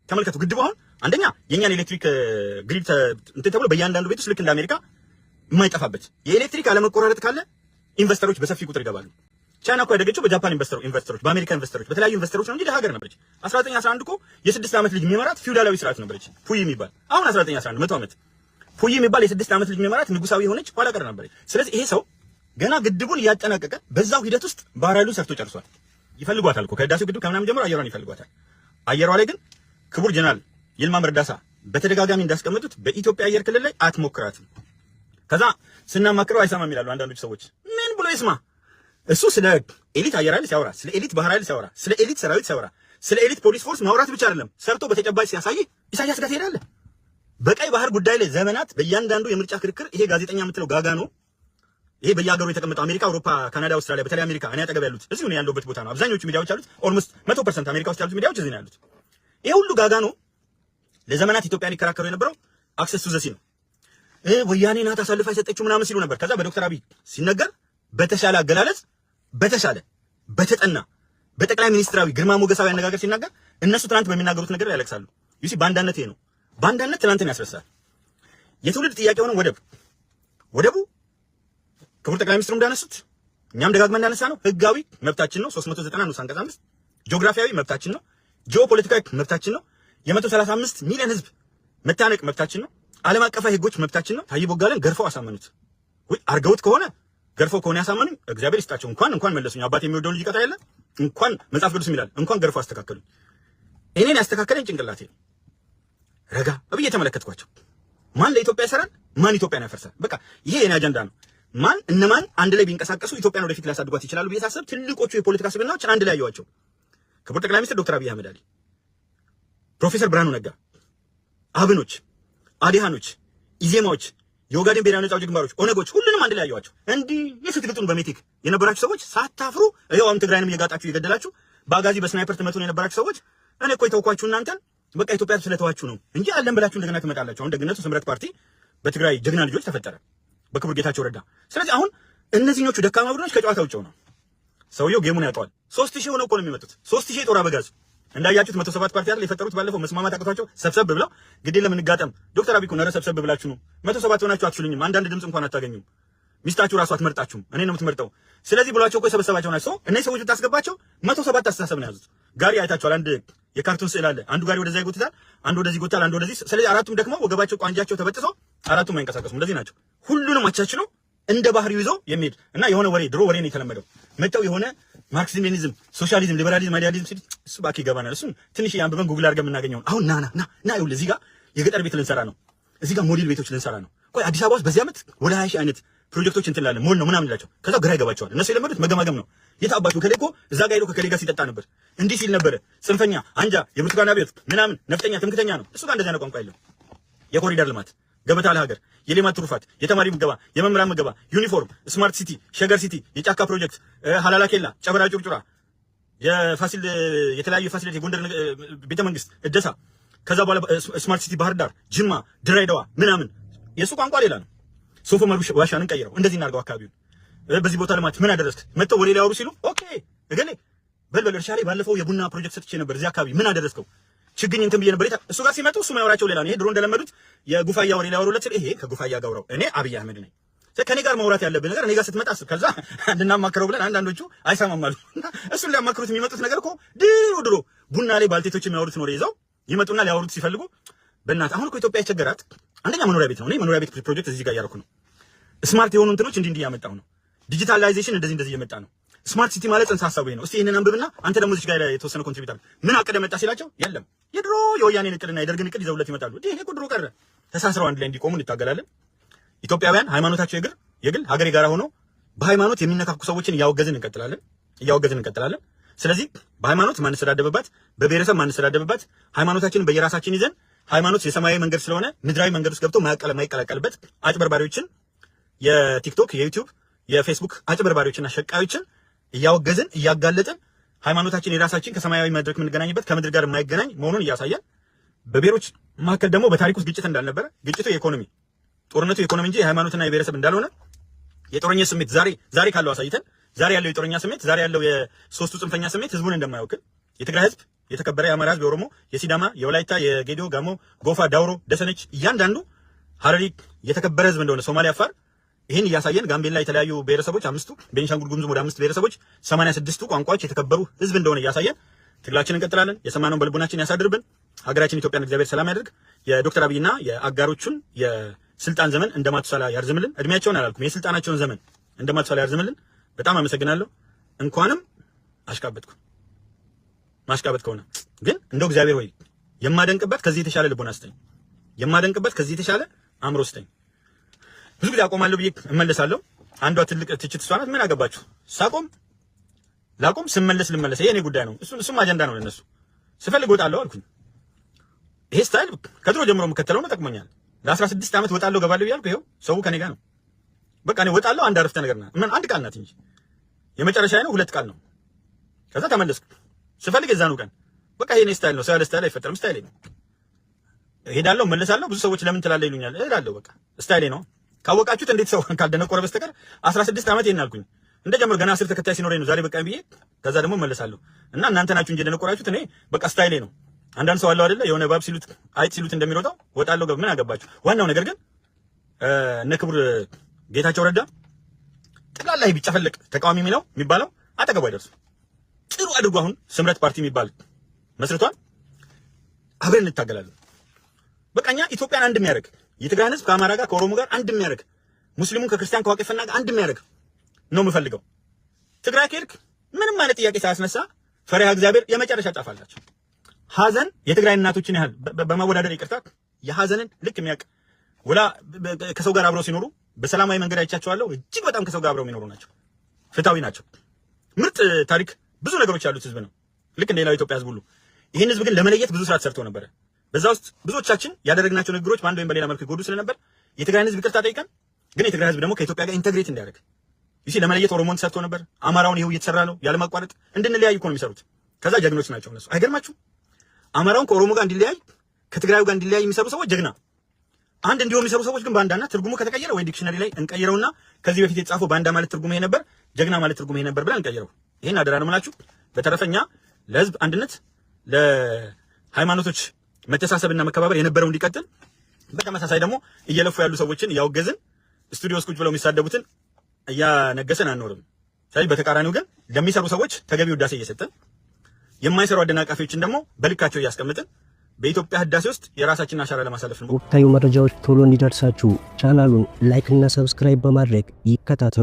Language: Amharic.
ተመልከቱ። ግድቡ አሁን አንደኛ የኛን ኤሌክትሪክ ግሪድ እንትን ተብሎ በእያንዳንዱ ቤት ውስጥ ልክ እንደ አሜሪካ የማይጠፋበት የኤሌክትሪክ አለመቆራረጥ ካለ ኢንቨስተሮች በሰፊ ቁጥር ይገባሉ። ቻይና እኮ ያደገችው በጃፓን ኢንቨስተሮች፣ በአሜሪካ ኢንቨስተሮች፣ በተለያዩ ኢንቨስተሮች ነው እንጂ ሀገር ነበረች። 1911 እኮ የ6 ዓመት ልጅ የሚመራት ፊውዳላዊ ስርዓት ነበረች ፑይ የሚባል። አሁን 1911 100 ዓመት ፑይ የሚባል የ6 ዓመት ልጅ የሚመራት ንጉሳዊ የሆነች ኋላ ቀር ነበረች። ስለዚህ ይሄ ሰው ገና ግድቡን እያጠናቀቀ በዛው ሂደት ውስጥ ባህር ኃይሉን ሰርቶ ጨርሷል። ይፈልጓታል እኮ ከህዳሴው ግድብ ከምናምን ጀምሮ አየሯን ይፈልጓታል። አየሯ ላይ ግን ክቡር ጀነራል ይልማ መርዳሳ በተደጋጋሚ እንዳስቀመጡት በኢትዮጵያ አየር ክልል ላይ አትሞክራትም። ከዛ ስናማክረው አይሰማም ይላሉ አንዳንዶች ሰዎች። ምን ብሎ ይስማ? እሱ ስለ ኤሊት አየር ኃይል ሲያወራ፣ ስለ ኤሊት ባህር ኃይል ሲያወራ፣ ስለ ኤሊት ሰራዊት ሲያወራ፣ ስለ ኤሊት ፖሊስ ፎርስ ማውራት ብቻ አይደለም ሰርቶ በተጨባጭ ሲያሳይ ኢሳያስ ጋር ትሄዳለህ። በቀይ ባህር ጉዳይ ላይ ዘመናት በእያንዳንዱ የምርጫ ክርክር ይሄ ጋዜጠኛ የምትለው ጋጋ ነው። ይሄ በየሀገሩ የተቀመጠው አሜሪካ፣ አውሮፓ፣ ካናዳ፣ አውስትራሊያ፣ በተለይ አሜሪካ እኔ አጠገብ ያሉት እዚሁ ነው ያለሁበት ቦታ ነው። አብዛኞቹ ሚዲያዎች ያሉት ኦልሞስት 100% አሜሪካ ውስጥ ያሉት ሚዲያዎች እዚህ ነው ያሉት። ይሄ ሁሉ ጋጋ ነው። ለዘመናት ኢትዮጵያን ይከራከሩ የነበረው አክሰስ ቱ ዘ ሲ ነው። ወያኔ ናት አሳልፋ የሰጠችው ምናምን ሲሉ ነበር። ከዛ በዶክተር አብይ ሲነገር በተሻለ አገላለጽ በተሻለ በተጠና በጠቅላይ ሚኒስትራዊ ግርማ ሞገሳዊ አነጋገር ሲናገር እነሱ ትናንት በሚናገሩት ነገር ያለቅሳሉ። ዩሲ ባንዳነት ይሄ ነው። ባንዳነት ትናንትን ያስረሳል። የትውልድ ጥያቄ ሆነ ወደቡ ክቡር ጠቅላይ ሚኒስትሩ እንዳነሱት እኛም ደጋግመን እንዳነሳ ነው ህጋዊ መብታችን ነው። 390 ንዑስ አንቀጽ 5 ጂኦግራፊያዊ መብታችን ነው። ጂኦፖለቲካዊ መብታችን ነው። የ135 ሚሊዮን ህዝብ መታነቅ መብታችን ነው። ዓለም አቀፋዊ ህጎች መብታችን ነው። ታዬ ቦጋለን ገርፈው አሳመኑት ወይ አርገውት ከሆነ ገርፈው ከሆነ ያሳመኑኝ እግዚአብሔር ይስጣቸው። እንኳን መለሱኝ። አባቴ የሚወደው ልጅ ይቀጣ የለ እንኳን መጽሐፍ ቅዱስ ይላል እንኳን ገርፈው አስተካከሉኝ። እኔን ያስተካከለኝ ጭንቅላቴ ነው። ረጋ ብዬ ተመለከትኳቸው። ማን ለኢትዮጵያ ይሰራል፣ ማን ኢትዮጵያን ያፈርሳል። በቃ ይሄ የኔ አጀንዳ ነው። እነማን አንድ ላይ ቢንቀሳቀሱ ኢትዮጵያን ወደፊት ሊያሳድጓት ይችላሉ ብዬ ሳስብ ትልቆቹ የፖለቲካ ስብናዎች አንድ ላይ ያዩዋቸው ክቡር ጠቅላይ ሚኒስትር ዶክተር አብይ አህመድ አሊ፣ ፕሮፌሰር ብርሃኑ ነጋ፣ አብኖች፣ አዲሃኖች፣ ኢዜማዎች፣ የኦጋዴን ብሔራዊ ነጻ አውጪ ግንባሮች፣ ኦነጎች ሁሉንም አንድ ላይ ያዩዋቸው። እንዲህ የስትግጡን በሜቴክ የነበራችሁ ሰዎች ሳታፍሩ ይሄው አሁን ትግራይንም እየጋጣችሁ እየገደላችሁ በአጋዚ በስናይፐር ትመቱን የነበራችሁ ሰዎች እኔ እኮ የተውኳችሁ እናንተን በቃ ኢትዮጵያ ስለተዋችሁ ነው እንጂ አለን ብላችሁ እንደገና ትመጣላችሁ። አሁን ደግነቱ ስምረት ፓርቲ በትግራይ ጀግና ልጆች ተፈጠረ በክቡር ጌታቸው ረዳ። ስለዚህ አሁን እነዚህኞቹ ደካማ ቡድኖች ከጨዋታ ውጭ ነው። ሰውየው ጌሙን ያውቀዋል። 3000 ሆነው እኮ ነው የሚመጡት። 3000 ጦር አበጋዝ እንዳያችሁት 107 ፓርቲ አይደል የፈጠሩት። ባለፈው መስማማት አቅቷቸው ሰብሰብ ብለው ግዴ ለምን እንጋጠም ዶክተር አብይ እኮ ነረ ሰብሰብ ብላችሁ ነው 107 ሆናችሁ አትችሉኝም። አንዳንድ ድምጽ እንኳን አታገኙም። ሚስታችሁ ራሱ አትመርጣችሁም። እኔ ነው የምትመርጠው። ስለዚህ ብሏቸው እኮ የሰበሰባቸው ናቸው። እነዚህ ሰዎች ብታስገባቸው 107 አስተሳሰብ ነው ያዙት። ጋሪ አይታችኋል። አንድ የካርቱን ስዕል አለ። አንዱ ጋሪ ወደዛ ይጎትታል፣ አንዱ ወደዚህ ይጎታል፣ አንዱ ወደዚህ። ስለዚህ አራቱም ደግሞ ወገባቸው ቋንጃቸው ተበጥሰው አራቱም አይንቀሳቀሱም። እንደዚህ ናቸው። ሁሉንም አቻችለው እንደ ባህሪው ይዘው የሚሄድ እና የሆነ ወሬ ድሮ ወሬ ነው የተለመደው። መተው የሆነ ማርክሲዝም፣ ሌኒዝም፣ ሶሻሊዝም፣ ሊበራሊዝም፣ አይዲያሊዝም ሲል እሱ ባክ ይገባናል። እሱን ትንሽ ያንብበን ጉግል አድርገን የምናገኘው አሁን ና ይኸውልህ እዚህ ጋር የገጠር ቤት ልንሰራ ነው። እዚህ ጋር ሞዴል ቤቶች ልንሰራ ነው። ቆይ አዲስ አበባ ውስጥ በዚህ ዓመት ወደ 20 ሺህ አይነት ፕሮጀክቶች እንትላለን ሞል ነው ምናምን ይላቸው። ከዛ ግራ ይገባቸዋል። እነሱ የለመዱት መገማገም ነው። የታባቱ ከሌ እኮ እዛ ጋር ሄዶ ከከሌ ጋር ሲጠጣ ነበር፣ እንዲህ ሲል ነበር፣ ጽንፈኛ፣ አንጃ፣ የብርቱካን አብዮት ምናምን፣ ነፍጠኛ፣ ትምክተኛ ነው። እሱ ጋር እንደዛ ነው ቋንቋ የለም። የኮሪደር ልማት፣ ገበታ ለሀገር፣ የሌማት ትሩፋት፣ የተማሪ ምገባ፣ የመምህራን ምገባ፣ ዩኒፎርም፣ ስማርት ሲቲ፣ ሸገር ሲቲ፣ የጫካ ፕሮጀክት፣ ሀላላ ኬላ፣ ጨበራ ጩርጩራ፣ የፋሲል የተለያዩ ፋሲሊቲ፣ የጎንደር ቤተ መንግስት እደሳ፣ ከዛ በኋላ ስማርት ሲቲ ባህር ዳር፣ ጅማ፣ ድሬዳዋ ምናምን። የሱ ቋንቋ ሌላ ነው። ሶፎ መሩሽ ዋሻንን ቀይረው እንደዚህ እናድርገው አካባቢውን በዚህ ቦታ ልማት ምን አደረስክ መጥተው ወደ ሊያወሩ ሲሉ ኦኬ እገሌ በልበል እርሻ ላይ ባለፈው የቡና ፕሮጀክት ሰጥቼ ነበር እዚህ አካባቢ ምን አደረስከው ችግኝ እንትን ብዬ ነበር። እሱ ጋር ሲመጡ እሱ ማውራቸው ሌላ ነው። ይሄ ድሮ እንደለመዱት የጉፋያ ወሬ ሊያወሩለት ሲል ይሄ ከጉፋያ ጋር አውራው እኔ አብይ አህመድ ነኝ ከኔ ጋር ማውራት ያለብህ ነገር እኔ ጋር ስትመጣ ከዛ እንድናማክረው ብለን አንዳንዶቹ አይሰማም አሉ። እሱን ሊያማክሩት የሚመጡት ነገር እኮ ድሮ ቡና ላይ ባልቴቶች የሚያወሩት ነው ይዘው ይመጡና ሊያወሩት ሲፈልጉ በእናትህ አሁን እኮ ኢትዮጵያ የቸገራት አንደኛ መኖሪያ ቤት ነው። እኔ መኖሪያ ቤት ፕሮጀክት እዚህ ጋር እያደረኩ ነው። ስማርት የሆኑ እንትኖች እንዲህ እያመጣሁ ነው። ዲጂታላይዜሽን እንደዚህ እየመጣ ነው። ስማርት ሲቲ ማለት ጽንሰ ሐሳቡ ነው። እስቲ ይሄንን አንብብና አንተ ደግሞ እዚህ ጋር የተወሰነ ኮንትሪቢዩተር ምን አቀደ መጣ ሲላቸው የለም የድሮ የወያኔ እቅድና የደርግን እቅድ ይዘውለት ይመጣሉ። ይሄ እኮ ድሮ ቀረ። ተሳስረው አንድ ላይ እንዲቆሙ እንታገላለን። ኢትዮጵያውያን ሃይማኖታቸው የግል ሀገር የጋራ ሆኖ በሃይማኖት የሚነካኩ ሰዎችን እያወገዝን እንቀጥላለን። ስለዚህ በሃይማኖት ማንሰዳደብባት፣ በብሔረሰብ ማንሰዳደብባት፣ ሃይማኖታችንን በየራሳችን ይዘን ሃይማኖት የሰማያዊ መንገድ ስለሆነ ምድራዊ መንገድ ውስጥ ገብቶ ማይቀላቀልበት አጭበርባሪዎችን የቲክቶክ የዩቲዩብ የፌስቡክ አጭበርባሪዎችና ሸቃዮችን እያወገዝን እያጋለጥን ሃይማኖታችን የራሳችን ከሰማያዊ መድረክ የምንገናኝበት ከምድር ጋር የማይገናኝ መሆኑን እያሳየን በብሔሮች መካከል ደግሞ በታሪክ ውስጥ ግጭት እንዳልነበረ ግጭቱ ጦርነቱ የኢኮኖሚ እንጂ የሃይማኖትና የብሔረሰብ እንዳልሆነ የጦረኛ ስሜት ዛሬ ካለው አሳይተን ዛሬ ያለው የጦረኛ ስሜት ዛሬ ያለው የሶስቱ ጽንፈኛ ስሜት ህዝቡን እንደማይወክል የትግራይ ህዝብ የተከበረ የአማራ ህዝብ፣ የኦሮሞ፣ የሲዳማ፣ የወላይታ፣ የጌዲዮ፣ ጋሞ፣ ጎፋ፣ ዳውሮ፣ ደሰነች እያንዳንዱ ሐረሪ የተከበረ ህዝብ እንደሆነ ሶማሌ፣ አፋር ይሄን እያሳየን ጋምቤላ የተለያዩ ብሔረሰቦች 5ቱ፣ ቤንሻንጉል ጉሙዝ ወደ 5 ብሔረሰቦች 86ቱ ቋንቋዎች የተከበሩ ህዝብ እንደሆነ እያሳየን ትግላችንን እንቀጥላለን። የሰማነውን በልቦናችን ያሳድርብን። ሀገራችን ኢትዮጵያን እግዚአብሔር ሰላም ያድርግ። የዶክተር አብይና የአጋሮቹን የስልጣን ዘመን እንደማትሳላ ያርዝምልን። እድሜያቸውን አላልኩም፣ የስልጣናቸውን ዘመን እንደማትሳላ ያርዝምልን። በጣም አመሰግናለሁ። እንኳንም አሽቃበጥኩ። ማሽቃበጥ ከሆነ ግን እንደው እግዚአብሔር ሆይ የማደንቅበት ከዚህ የተሻለ ልቦና ስጠኝ፣ የማደንቅበት ከዚህ የተሻለ አእምሮ ስጠኝ። ብዙ ጊዜ አቆማለሁ ብዬ እመለሳለሁ። አንዷ ትልቅ ትችት እሷ ናት። ምን አገባችሁ? ሳቆም ላቆም፣ ስመለስ ልመለስ። ይሄ የኔ ጉዳይ ነው። እሱም አጀንዳ ነው ለነሱ። ስፈልግ ወጣለሁ አልኩኝ። ይሄ ስታይል ከድሮ ጀምሮ የምከተለው ነው፣ ጠቅሞኛል። ለ16 ዓመት ወጣለሁ ገባለሁ እያልኩ ይኸው ሰው ከኔ ጋር ነው። በቃ እኔ ወጣለሁ አንድ አረፍተ ነገር ናት፣ ምን አንድ ቃል ናት እንጂ የመጨረሻ ነው 2 ቃል ነው። ከዛ ተመለስኩ ስፈልግ የዛኑ ቀን። በቃ ይሄ ነው ስታይል ነው። ሰው ያለ ስታይል አይፈጠርም። ስታይል ነው። እሄዳለሁ እመለሳለሁ። ብዙ ሰዎች ለምን ትላለህ ይሉኛል። እሄዳለሁ በቃ ስታይል ነው። ካወቃችሁት እንዴት ሰው ካልደነቆረ በስተቀር 16 ዓመት ይሄን አልኩኝ። እንደጀመረ ገና 10 ተከታይ ሲኖረኝ ነው ዛሬ በቃ ብዬ ከዛ ደግሞ እመለሳለሁ። እና እናንተ ናችሁ እንጂ ደነቆራችሁት። እኔ በቃ ስታይሌ ነው። አንዳንድ ሰው አለው አይደለ የሆነ ባብ ሲሉት አይጥ ሲሉት እንደሚሮጣው ወጣለሁ ምን አገባችሁ። ዋናው ነገር ግን እነ ክቡር ጌታቸው ረዳ ጠቅላላ ቢጨፈለቅ ተቃዋሚ የሚባለው አጠገቡ አይደርሱ። ጥሩ አድርጎ አሁን ስምረት ፓርቲ የሚባል መስርቷል። አብረን እንታገላለን። በቃኛ ኢትዮጵያን አንድ የሚያደርግ የትግራይ ህዝብ ከአማራ ጋር ከኦሮሞ ጋር አንድ የሚያደርግ ሙስሊሙን ከክርስቲያን ከዋቄፈና ጋር አንድ የሚያደርግ ነው የምፈልገው። ትግራይ ከሄድክ ምንም አይነት ጥያቄ ሳያስነሳ ፈሪሃ እግዚአብሔር የመጨረሻ ጫፍ አላቸው። ሀዘን የትግራይ እናቶችን ያህል በማወዳደር ይቅርታ የሀዘንን ልክ የሚያውቅ ወላ ከሰው ጋር አብረው ሲኖሩ በሰላማዊ መንገድ አይቻቸዋለሁ። እጅግ በጣም ከሰው ጋር አብረው የሚኖሩ ናቸው። ፍታዊ ናቸው። ምርጥ ታሪክ ብዙ ነገሮች ያሉት ህዝብ ነው፣ ልክ እንደ ሌላው ኢትዮጵያ ህዝብ ሁሉ። ይህን ህዝብ ግን ለመለየት ብዙ ስራ ተሰርቶ ነበረ። በዛ ውስጥ ብዙዎቻችን ያደረግናቸው ንግግሮች በአንድ ወይም በሌላ መልኩ ይጎዱ ስለነበር የትግራይን ህዝብ ይቅርታ ጠይቀን፣ ግን የትግራይ ህዝብ ደግሞ ከኢትዮጵያ ጋር ኢንተግሬት እንዲያደርግ ይሲ ለመለየት ኦሮሞን ተሰርቶ ነበር። አማራውን ይሄው እየተሰራ ነው። ያለማቋረጥ እንድንለያይ እኮ ነው የሚሰሩት። ከዛ ጀግኖች ናቸው እነሱ። አይገርማችሁ? አማራውን ከኦሮሞ ጋር እንዲለያይ ከትግራዩ ጋር እንዲለያይ የሚሰሩ ሰዎች ጀግና። አንድ እንዲሆኑ የሚሰሩ ሰዎች ግን ባንዳና ትርጉሙ ከተቀየረ ወይ ዲክሽነሪ ላይ እንቀይረውና ከዚህ በፊት የተጻፈው ባንዳ ማለት ትርጉሙ ይሄ ነበር፣ ጀግና ማለት ትርጉሙ ይሄ ነበር ብለን እንቀይረው። ይሄን አደራ ነው የምላችሁ። በተረፈኛ ለህዝብ አንድነት ለሃይማኖቶች መተሳሰብና መከባበር የነበረው እንዲቀጥል፣ በተመሳሳይ ደግሞ እየለፉ ያሉ ሰዎችን እያወገዝን ስቱዲዮ ውስጥ ቁጭ ብለው የሚሳደቡትን እያነገሰን አንኖርም። ስለዚህ በተቃራኒው ግን ለሚሰሩ ሰዎች ተገቢ ውዳሴ እየሰጠን የማይሰሩ አደናቃፊዎችን ደግሞ በልካቸው እያስቀምጥን በኢትዮጵያ ህዳሴ ውስጥ የራሳችንን አሻራ ለማሳለፍ ነው። ወቅታዊ መረጃዎች ቶሎ እንዲደርሳችሁ ቻናሉን ላይክ እና ሰብስክራይብ በማድረግ ይከታተሉ።